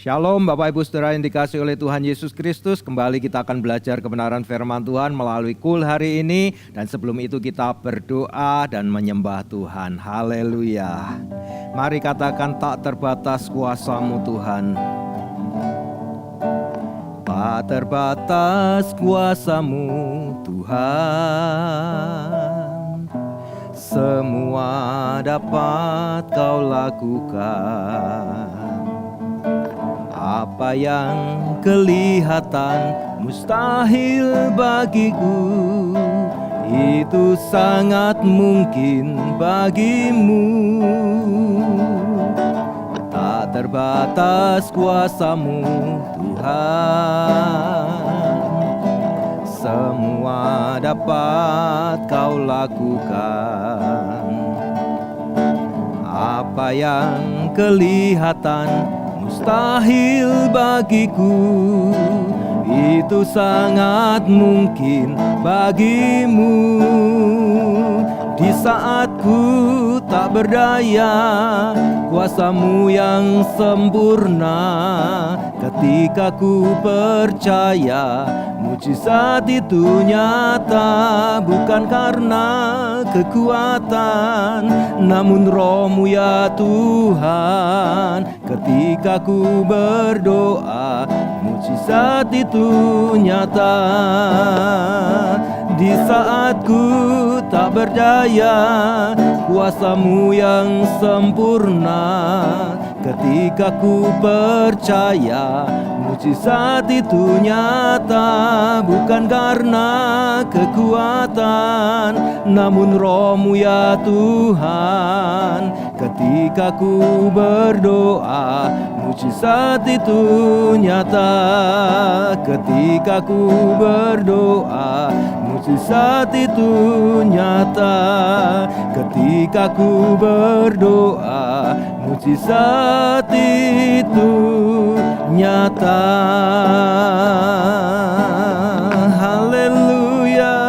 Shalom Bapak Ibu Saudara yang dikasihi oleh Tuhan Yesus Kristus. Kembali kita akan belajar kebenaran firman Tuhan melalui KUL hari ini. Dan sebelum itu kita berdoa dan menyembah Tuhan. Haleluya. Mari katakan, tak terbatas kuasa-Mu Tuhan. Tak terbatas kuasa-Mu Tuhan. Semua dapat Kau lakukan. Apa yang kelihatan mustahil bagiku, itu sangat mungkin bagimu. Tak terbatas kuasa-Mu Tuhan. Semua dapat Kau lakukan. Apa yang kelihatan mustahil bagiku, itu sangat mungkin bagimu. Di saat ku tak berdaya, kuasa-Mu yang sempurna. Ketika ku percaya, mujizat itu nyata. Bukan karena kekuatan, namun Roh-Mu ya Tuhan. Ketika ku berdoa, mujizat itu nyata. Di saat ku tak berdaya, kuasa-Mu yang sempurna. Ketika ku percaya, mujizat itu nyata. Bukan karena kekuatan, namun Roh-Mu ya Tuhan. Ketika ku berdoa, mujizat itu nyata. Ketika ku berdoa, mujizat itu nyata. Ketika ku berdoa, mujizat itu nyata. Haleluya,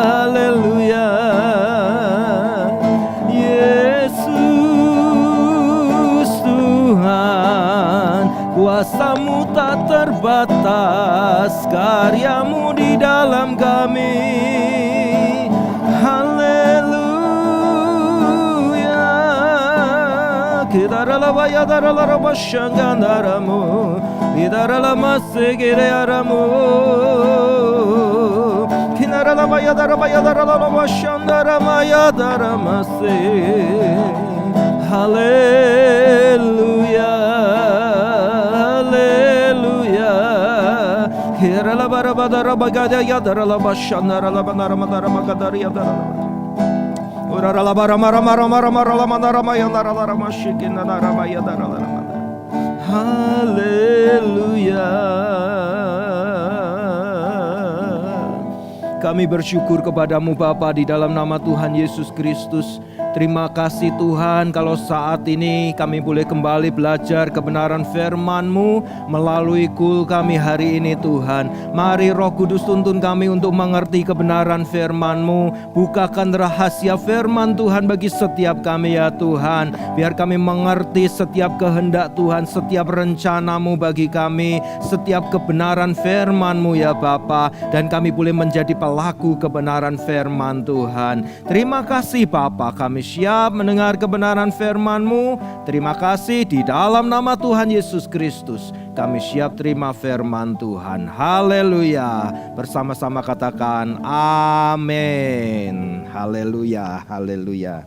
haleluya. Yesus Tuhan, kuasa-Mu tak terbatas, karya-Mu di dalam kami. Haleluya. Kita rela ya darala rabashangandaramu, kita rela masegere aramu. Kita rela ya darala rabashandarama ya daramase. Haleluya. Kirala barabadara bagada yadarala bashandara labanara magadari yadarala. Urarala baramara maramara marala manara mayandara ramashikina narama yadarala. Haleluya. Kami bersyukur kepadamu Bapa di dalam nama Tuhan Yesus Kristus. Terima kasih Tuhan kalau saat ini kami boleh kembali belajar kebenaran firman-Mu melalui KUL kami hari ini Tuhan. Mari Roh Kudus tuntun kami untuk mengerti kebenaran firman-Mu. Bukakan rahasia firman Tuhan bagi setiap kami ya Tuhan. Biar kami mengerti setiap kehendak Tuhan, setiap rencana-Mu bagi kami, setiap kebenaran firman-Mu ya Bapa. Dan kami boleh menjadi pelaku kebenaran firman Tuhan. Terima kasih Bapa, kami siap mendengar kebenaran firman-Mu. Terima kasih di dalam nama Tuhan Yesus Kristus. Kami siap terima firman Tuhan. Haleluya. Bersama-sama katakan amin. Haleluya, haleluya.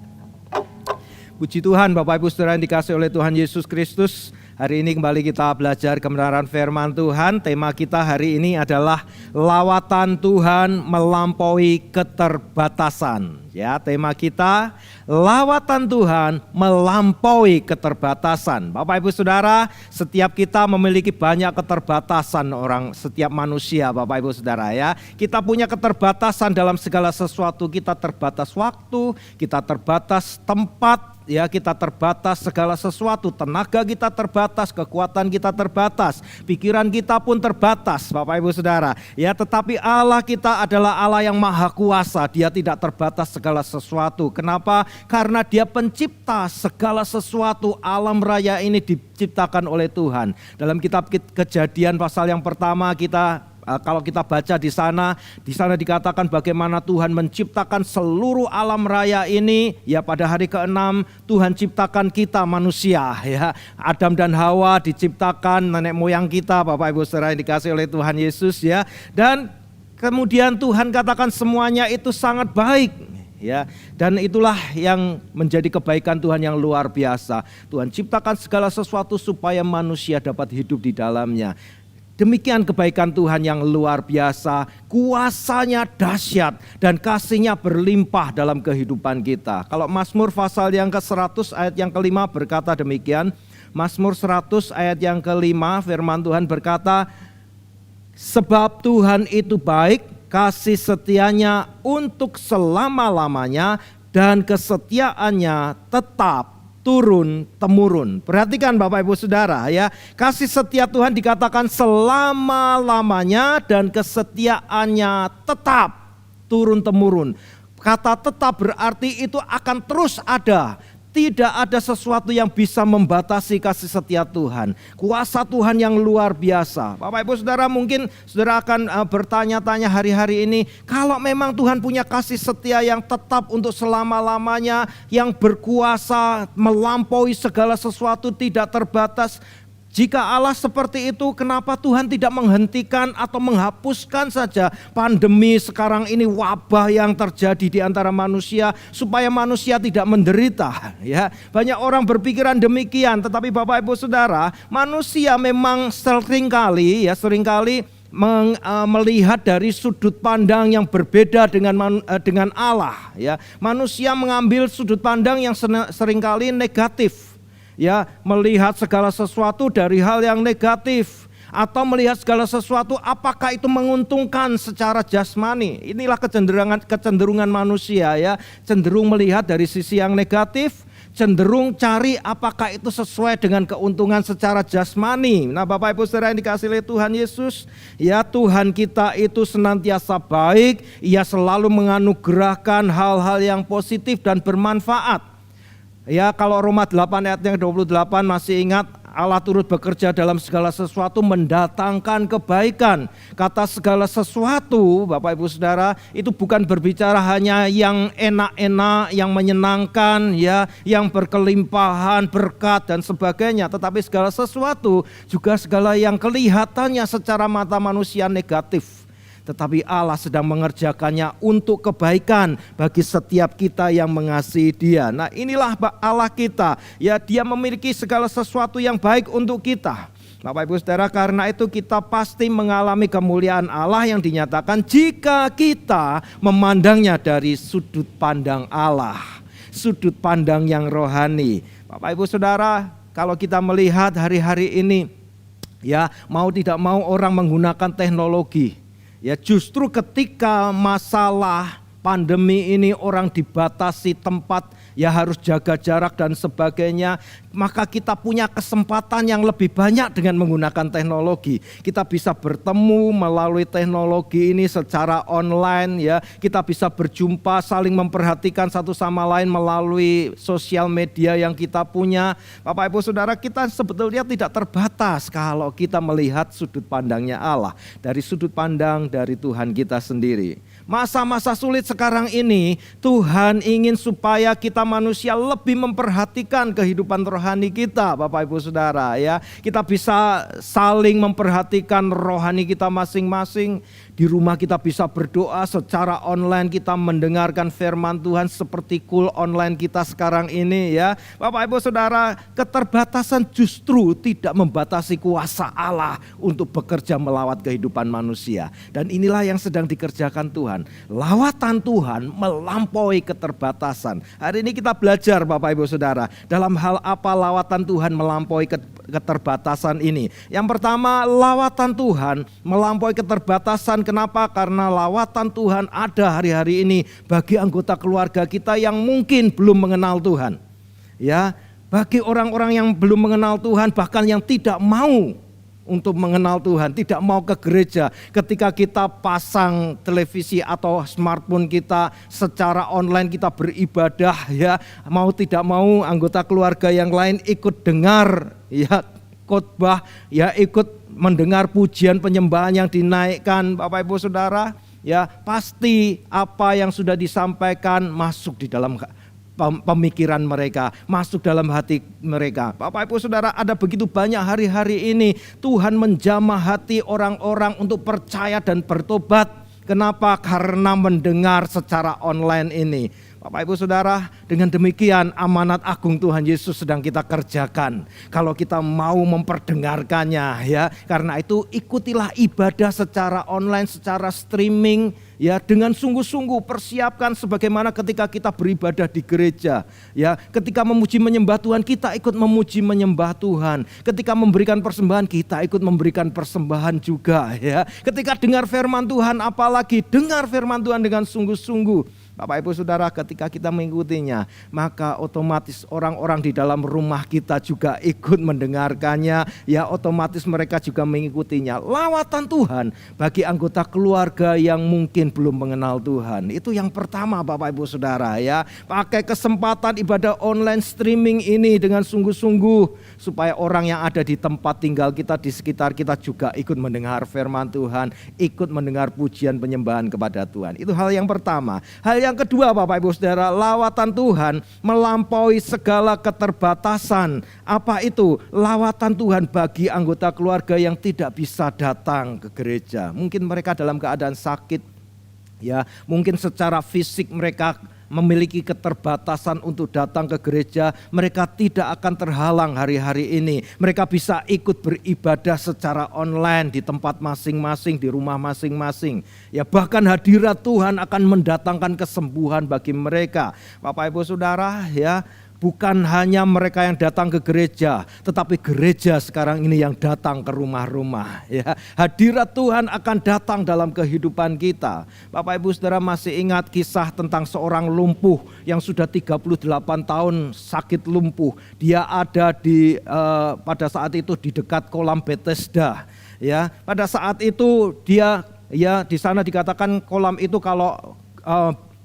Puji Tuhan Bapak Ibu Saudara yang dikasihi oleh Tuhan Yesus Kristus. Hari ini kembali kita belajar kebenaran firman Tuhan. Tema kita hari ini adalah lawatan Tuhan melampaui keterbatasan. Ya, tema kita lawatan Tuhan melampaui keterbatasan. Bapak Ibu Saudara, setiap kita memiliki banyak keterbatasan setiap manusia, Bapak Ibu Saudara ya. Kita punya keterbatasan dalam segala sesuatu. Kita terbatas waktu, kita terbatas tempat, ya kita terbatas segala sesuatu, tenaga kita terbatas, kekuatan kita terbatas, pikiran kita pun terbatas, Bapak Ibu Saudara. Ya, tetapi Allah kita adalah Allah yang maha kuasa, Dia tidak terbatas segala sesuatu. Kenapa? Karena Dia pencipta segala sesuatu. Alam raya ini diciptakan oleh Tuhan. Dalam kitab Kejadian pasal yang pertama kalau kita baca di sana dikatakan bagaimana Tuhan menciptakan seluruh alam raya ini. Ya, pada hari ke-6 Tuhan ciptakan kita manusia, ya. Adam dan Hawa diciptakan, nenek moyang kita, Bapak Ibu Saudara yang dikasihi oleh Tuhan Yesus, ya. Dan kemudian Tuhan katakan semuanya itu sangat baik, ya. Dan itulah yang menjadi kebaikan Tuhan yang luar biasa. Tuhan ciptakan segala sesuatu supaya manusia dapat hidup di dalamnya. Demikian kebaikan Tuhan yang luar biasa, kuasanya dahsyat dan kasihnya berlimpah dalam kehidupan kita. Kalau Mazmur pasal yang ke-100 ayat yang ke-5 berkata demikian. Mazmur 100 ayat yang ke-5 firman Tuhan berkata, sebab Tuhan itu baik, kasih setianya untuk selama-lamanya dan kesetiaannya tetap turun-temurun. Perhatikan Bapak Ibu Saudara, ya. Kasih setia Tuhan dikatakan selama-lamanya dan kesetiaannya tetap turun-temurun. Kata tetap berarti itu akan terus ada. Tidak ada sesuatu yang bisa membatasi kasih setia Tuhan. Kuasa Tuhan yang luar biasa. Bapak Ibu Saudara, mungkin Saudara akan bertanya-tanya hari-hari ini, kalau memang Tuhan punya kasih setia yang tetap untuk selama-lamanya, yang berkuasa, melampaui segala sesuatu, tidak terbatas. Jika Allah seperti itu, kenapa Tuhan tidak menghentikan atau menghapuskan saja pandemi sekarang ini, wabah yang terjadi di antara manusia, supaya manusia tidak menderita, ya. Banyak orang berpikiran demikian, tetapi Bapak Ibu Saudara, manusia memang seringkali melihat dari sudut pandang yang berbeda dengan Allah, ya. Manusia mengambil sudut pandang yang seringkali negatif. Ya, melihat segala sesuatu dari hal yang negatif, atau melihat segala sesuatu apakah itu menguntungkan secara jasmani. Inilah kecenderungan manusia, ya, cenderung melihat dari sisi yang negatif, cenderung cari apakah itu sesuai dengan keuntungan secara jasmani. Nah, Bapak Ibu Saudara yang dikasihi oleh Tuhan Yesus, ya, Tuhan kita itu senantiasa baik, Ia selalu menganugerahkan hal-hal yang positif dan bermanfaat. Ya, kalau Roma 8 ayat yang 28 masih ingat, Allah turut bekerja dalam segala sesuatu mendatangkan kebaikan. Kata segala sesuatu, Bapak Ibu Saudara, itu bukan berbicara hanya yang enak-enak, yang menyenangkan, ya, yang berkelimpahan, berkat dan sebagainya. Tetapi segala sesuatu juga segala yang kelihatannya secara mata manusia negatif. Tetapi Allah sedang mengerjakannya untuk kebaikan bagi setiap kita yang mengasihi Dia. Nah, inilah Allah kita, ya, Dia memiliki segala sesuatu yang baik untuk kita. Bapak Ibu Saudara, karena itu kita pasti mengalami kemuliaan Allah yang dinyatakan jika kita memandangnya dari sudut pandang Allah, sudut pandang yang rohani. Bapak Ibu Saudara, kalau kita melihat hari-hari ini, ya, mau tidak mau orang menggunakan teknologi. Ya, justru ketika masalah pandemi ini orang dibatasi tempat, ya harus jaga jarak dan sebagainya, maka kita punya kesempatan yang lebih banyak dengan menggunakan teknologi. Kita bisa bertemu melalui teknologi ini secara online, ya. Kita bisa berjumpa, saling memperhatikan satu sama lain melalui sosial media yang kita punya. Bapak Ibu Saudara, kita sebetulnya tidak terbatas kalau kita melihat sudut pandangnya Allah, dari sudut pandang dari Tuhan kita sendiri. Masa-masa sulit sekarang ini, Tuhan ingin supaya kita manusia lebih memperhatikan kehidupan rohani kita, Bapak Ibu Saudara, ya. Kita bisa saling memperhatikan rohani kita masing-masing. Di rumah kita bisa berdoa secara online, kita mendengarkan firman Tuhan seperti cool online kita sekarang ini, ya. Bapak Ibu Saudara, keterbatasan justru tidak membatasi kuasa Allah untuk bekerja melawat kehidupan manusia. Dan inilah yang sedang dikerjakan Tuhan. Lawatan Tuhan melampaui keterbatasan. Hari ini kita belajar, Bapak Ibu Saudara, dalam hal apa lawatan Tuhan melampaui keterbatasan ini. Yang pertama, lawatan Tuhan melampaui keterbatasan. Kenapa? Karena lawatan Tuhan ada hari-hari ini bagi anggota keluarga kita yang mungkin belum mengenal Tuhan. Ya, bagi orang-orang yang belum mengenal Tuhan, bahkan yang tidak mau untuk mengenal Tuhan, tidak mau ke gereja, ketika kita pasang televisi atau smartphone kita secara online kita beribadah, ya, mau tidak mau anggota keluarga yang lain ikut dengar, ya, khotbah, ya, ikut mendengar pujian penyembahan yang dinaikkan, Bapak Ibu Saudara, ya, pasti apa yang sudah disampaikan masuk di dalam pemikiran mereka, masuk dalam hati mereka. Bapak Ibu Saudara, ada begitu banyak hari-hari ini Tuhan menjamah hati orang-orang untuk percaya dan bertobat. Kenapa? Karena mendengar secara online ini. Bapak Ibu Saudara, dengan demikian amanat agung Tuhan Yesus sedang kita kerjakan. Kalau kita mau memperdengarkannya, ya, karena itu ikutilah ibadah secara online, secara streaming, ya, dengan sungguh-sungguh persiapkan sebagaimana ketika kita beribadah di gereja, ya, ketika memuji menyembah Tuhan kita ikut memuji menyembah Tuhan, ketika memberikan persembahan kita ikut memberikan persembahan juga, ya, ketika dengar firman Tuhan apalagi dengar firman Tuhan dengan sungguh-sungguh. Bapak Ibu Saudara, ketika kita mengikutinya, maka otomatis orang-orang di dalam rumah kita juga ikut mendengarkannya, ya, otomatis mereka juga mengikutinya. Lawatan Tuhan bagi anggota keluarga yang mungkin belum mengenal Tuhan. Itu yang pertama, Bapak Ibu Saudara, ya. Pakai kesempatan ibadah online streaming ini dengan sungguh-sungguh supaya orang yang ada di tempat tinggal kita, di sekitar kita juga ikut mendengar firman Tuhan, ikut mendengar pujian penyembahan kepada Tuhan. Itu hal yang pertama. Hal yang kedua, Bapak Ibu Saudara, lawatan Tuhan melampaui segala keterbatasan. Apa itu? Lawatan Tuhan bagi anggota keluarga yang tidak bisa datang ke gereja. Mungkin mereka dalam keadaan sakit, ya, mungkin secara fisik mereka memiliki keterbatasan untuk datang ke gereja, mereka tidak akan terhalang hari-hari ini. Mereka bisa ikut beribadah secara online di tempat masing-masing, di rumah masing-masing. Ya, bahkan hadirat Tuhan akan mendatangkan kesembuhan bagi mereka. Bapak Ibu Saudara, ya, bukan hanya mereka yang datang ke gereja, tetapi gereja sekarang ini yang datang ke rumah-rumah, ya. Hadirat Tuhan akan datang dalam kehidupan kita. Bapak Ibu Saudara masih ingat kisah tentang seorang lumpuh yang sudah 38 tahun sakit lumpuh. Dia ada pada saat itu di dekat kolam Bethesda, ya. Pada saat itu dia, ya, di sana dikatakan kolam itu kalau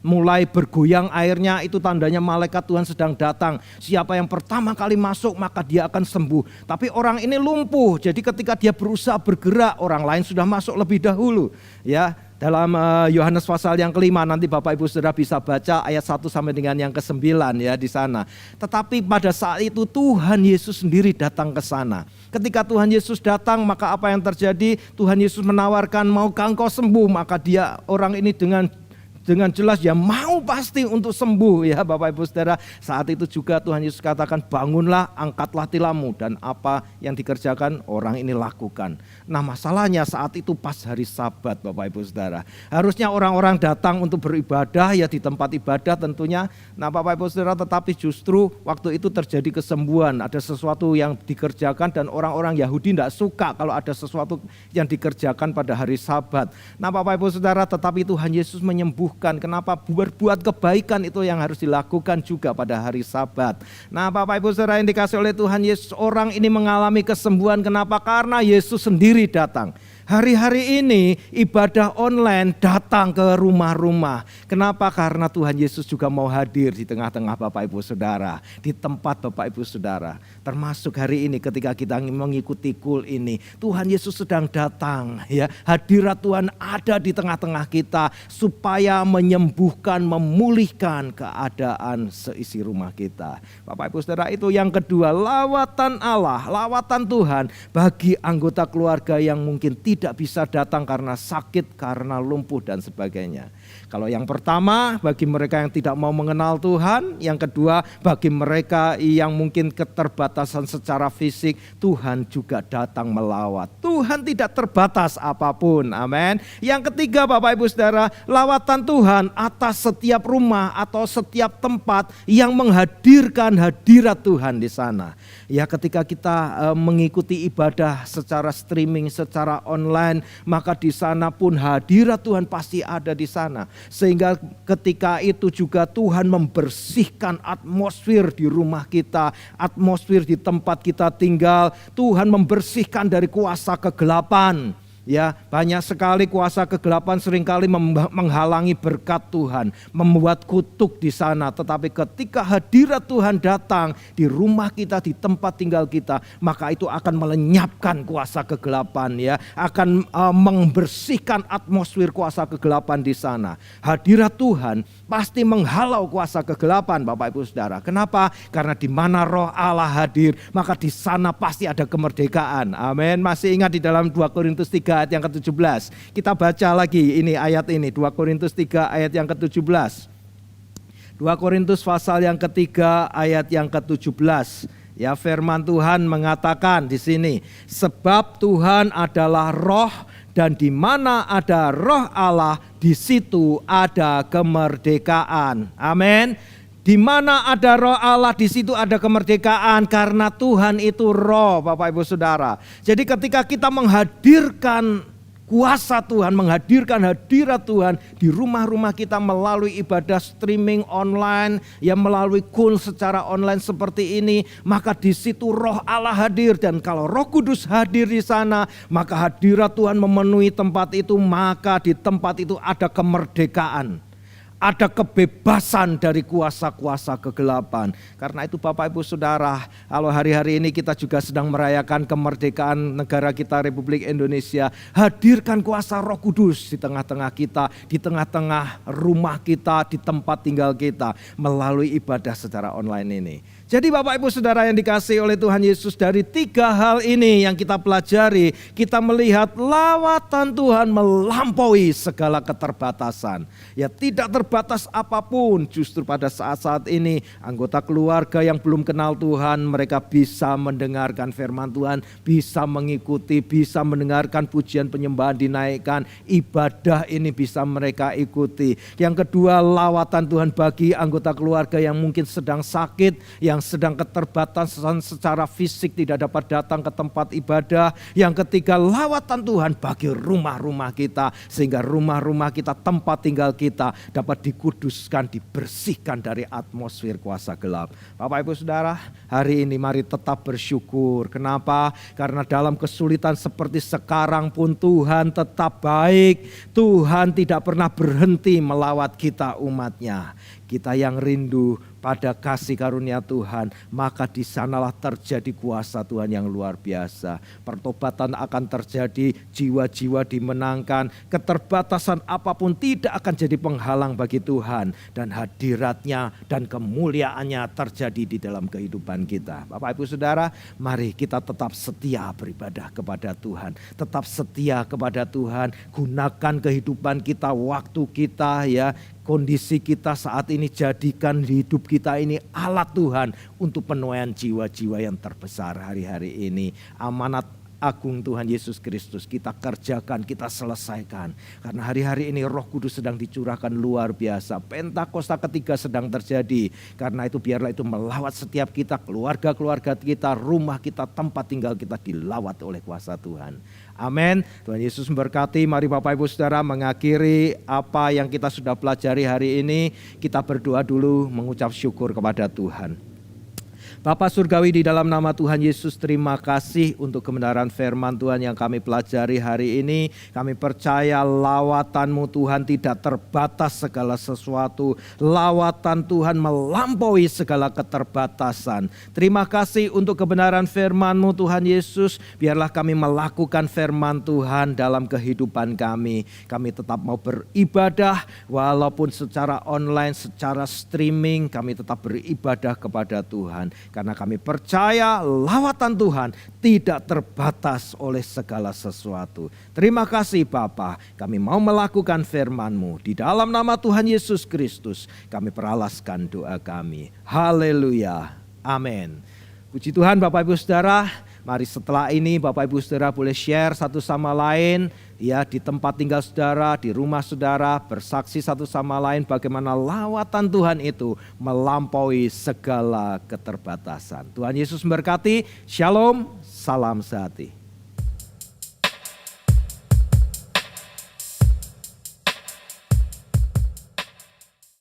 mulai bergoyang airnya itu tandanya malaikat Tuhan sedang datang. Siapa yang pertama kali masuk maka dia akan sembuh. Tapi orang ini lumpuh, jadi ketika dia berusaha bergerak orang lain sudah masuk lebih dahulu. Ya, dalam Yohanes pasal yang kelima nanti Bapak Ibu Saudara bisa baca ayat 1 sampai dengan yang ke-9, ya, di sana. Tetapi pada saat itu Tuhan Yesus sendiri datang ke sana. Ketika Tuhan Yesus datang maka apa yang terjadi? Tuhan Yesus menawarkan, maukah engkau sembuh? Maka orang ini dengan jelas ya mau pasti untuk sembuh, ya Bapak Ibu Saudara. Saat itu juga Tuhan Yesus katakan, bangunlah, angkatlah tilammu, dan apa yang dikerjakan orang ini lakukan. Nah, masalahnya saat itu pas hari Sabat, Bapak Ibu Saudara. Harusnya orang-orang datang untuk beribadah, ya, di tempat ibadah tentunya. Nah, Bapak Ibu Saudara, tetapi justru waktu itu terjadi kesembuhan, ada sesuatu yang dikerjakan dan orang-orang Yahudi tidak suka kalau ada sesuatu yang dikerjakan pada hari Sabat. Nah, Bapak Ibu Saudara, tetapi Tuhan Yesus menyembuhkan. Kenapa? Berbuat kebaikan itu yang harus dilakukan juga pada hari Sabat. Nah, Bapak Ibu Saudara yang dikasih oleh Tuhan Yesus, orang ini mengalami kesembuhan. Kenapa? Karena Yesus sendiri datang. Hari-hari ini ibadah online datang ke rumah-rumah. Kenapa? Karena Tuhan Yesus juga mau hadir di tengah-tengah Bapak Ibu Saudara, di tempat Bapak Ibu Saudara. Termasuk hari ini ketika kita mengikuti kul ini, Tuhan Yesus sedang datang, ya. Hadirat Tuhan ada di tengah-tengah kita supaya menyembuhkan, memulihkan keadaan seisi rumah kita. Bapak Ibu Saudara, itu yang kedua, lawatan Allah, lawatan Tuhan bagi anggota keluarga yang mungkin tidak bisa datang karena sakit, karena lumpuh dan sebagainya. Kalau yang pertama bagi mereka yang tidak mau mengenal Tuhan, yang kedua bagi mereka yang mungkin keterbatasan secara fisik, Tuhan juga datang melawat. Tuhan tidak terbatas apapun, amin. Yang ketiga Bapak Ibu Saudara, lawatan Tuhan atas setiap rumah atau setiap tempat yang menghadirkan hadirat Tuhan di sana. Ya, ketika kita mengikuti ibadah secara streaming, secara online, online, maka di sana pun hadirat Tuhan pasti ada di sana. Sehingga ketika itu juga Tuhan membersihkan atmosfer di rumah kita, atmosfer di tempat kita tinggal. Tuhan membersihkan dari kuasa kegelapan. Ya, banyak sekali kuasa kegelapan seringkali menghalangi berkat Tuhan, membuat kutuk di sana. Tetapi ketika hadirat Tuhan datang di rumah kita, di tempat tinggal kita, maka itu akan melenyapkan kuasa kegelapan, ya, akan membersihkan atmosfer kuasa kegelapan di sana. Hadirat Tuhan pasti menghalau kuasa kegelapan, Bapak Ibu Saudara. Kenapa? Karena di mana Roh Allah hadir, maka di sana pasti ada kemerdekaan. Amin. Masih ingat di dalam 2 Korintus 3 ayat yang ke-17. Kita baca lagi ini ayat ini, 2 Korintus 3 ayat yang ke-17. 2 Korintus pasal yang ketiga ayat yang ke-17. Ya, firman Tuhan mengatakan di sini, sebab Tuhan adalah roh dan di mana ada Roh Allah, di situ ada kemerdekaan. Amin. Di mana ada Roh Allah, di situ ada kemerdekaan, karena Tuhan itu roh, Bapak Ibu Saudara. Jadi ketika kita menghadirkan kuasa Tuhan, menghadirkan hadirat Tuhan di rumah-rumah kita melalui ibadah streaming online, ya, melalui KUL secara online seperti ini, maka di situ Roh Allah hadir. Dan kalau Roh Kudus hadir di sana, maka hadirat Tuhan memenuhi tempat itu, maka di tempat itu ada kemerdekaan. Ada kebebasan dari kuasa-kuasa kegelapan. Karena itu Bapak Ibu Saudara, kalau hari-hari ini kita juga sedang merayakan kemerdekaan negara kita Republik Indonesia, hadirkan kuasa Roh Kudus di tengah-tengah kita, di tengah-tengah rumah kita, di tempat tinggal kita, melalui ibadah secara online ini. Jadi Bapak Ibu Saudara yang dikasihi oleh Tuhan Yesus, dari 3 hal ini yang kita pelajari, kita melihat lawatan Tuhan melampaui segala keterbatasan. Ya, tidak terbatas apapun. Justru pada saat-saat ini anggota keluarga yang belum kenal Tuhan, mereka bisa mendengarkan firman Tuhan, bisa mengikuti, bisa mendengarkan pujian penyembahan dinaikkan, ibadah ini bisa mereka ikuti. Yang kedua, lawatan Tuhan bagi anggota keluarga yang mungkin sedang sakit, yang sedang keterbatasan secara fisik, tidak dapat datang ke tempat ibadah. Yang ketiga, lawatan Tuhan bagi rumah-rumah kita, sehingga rumah-rumah kita, tempat tinggal kita dapat dikuduskan, dibersihkan dari atmosfer kuasa gelap. Bapak Ibu Saudara, hari ini mari tetap bersyukur. Kenapa? Karena dalam kesulitan seperti sekarang pun Tuhan tetap baik. Tuhan tidak pernah berhenti melawat kita, umatnya. Kita yang rindu pada kasih karunia Tuhan, maka di sanalah terjadi kuasa Tuhan yang luar biasa. Pertobatan akan terjadi, jiwa-jiwa dimenangkan, keterbatasan apapun tidak akan jadi penghalang bagi Tuhan, dan hadiratnya dan kemuliaannya terjadi di dalam kehidupan kita. Bapak Ibu Saudara, mari kita tetap setia beribadah kepada Tuhan, tetap setia kepada Tuhan, gunakan kehidupan kita, waktu kita, ya, kondisi kita saat ini, jadikan hidup kita ini alat Tuhan untuk penuaian jiwa-jiwa yang terbesar hari-hari ini. Amanat agung Tuhan Yesus Kristus kita kerjakan, kita selesaikan. Karena hari-hari ini Roh Kudus sedang dicurahkan luar biasa. Pentakosta ketiga sedang terjadi. Karena itu biarlah itu melawat setiap kita, keluarga-keluarga kita, rumah kita, tempat tinggal kita dilawat oleh kuasa Tuhan. Amin. Tuhan Yesus memberkati. Mari Bapak Ibu Saudara mengakhiri apa yang kita sudah pelajari hari ini. Kita berdoa dulu, mengucap syukur kepada Tuhan. Bapa Surgawi, di dalam nama Tuhan Yesus, terima kasih untuk kebenaran firman Tuhan yang kami pelajari hari ini. Kami percaya lawatan-Mu Tuhan tidak terbatas segala sesuatu. Lawatan Tuhan melampaui segala keterbatasan. Terima kasih untuk kebenaran firman-Mu Tuhan Yesus. Biarlah kami melakukan firman Tuhan dalam kehidupan kami. Kami tetap mau beribadah walaupun secara online, secara streaming, kami tetap beribadah kepada Tuhan. Karena kami percaya lawatan Tuhan tidak terbatas oleh segala sesuatu. Terima kasih Bapa, kami mau melakukan firman-Mu. Di dalam nama Tuhan Yesus Kristus kami peralaskan doa kami. Haleluya. Amin. Puji Tuhan Bapak Ibu Saudara. Mari setelah ini Bapak Ibu Saudara boleh share satu sama lain, ya, di tempat tinggal saudara, di rumah saudara, bersaksi satu sama lain bagaimana lawatan Tuhan itu melampaui segala keterbatasan. Tuhan Yesus memberkati. Shalom, salam sehati.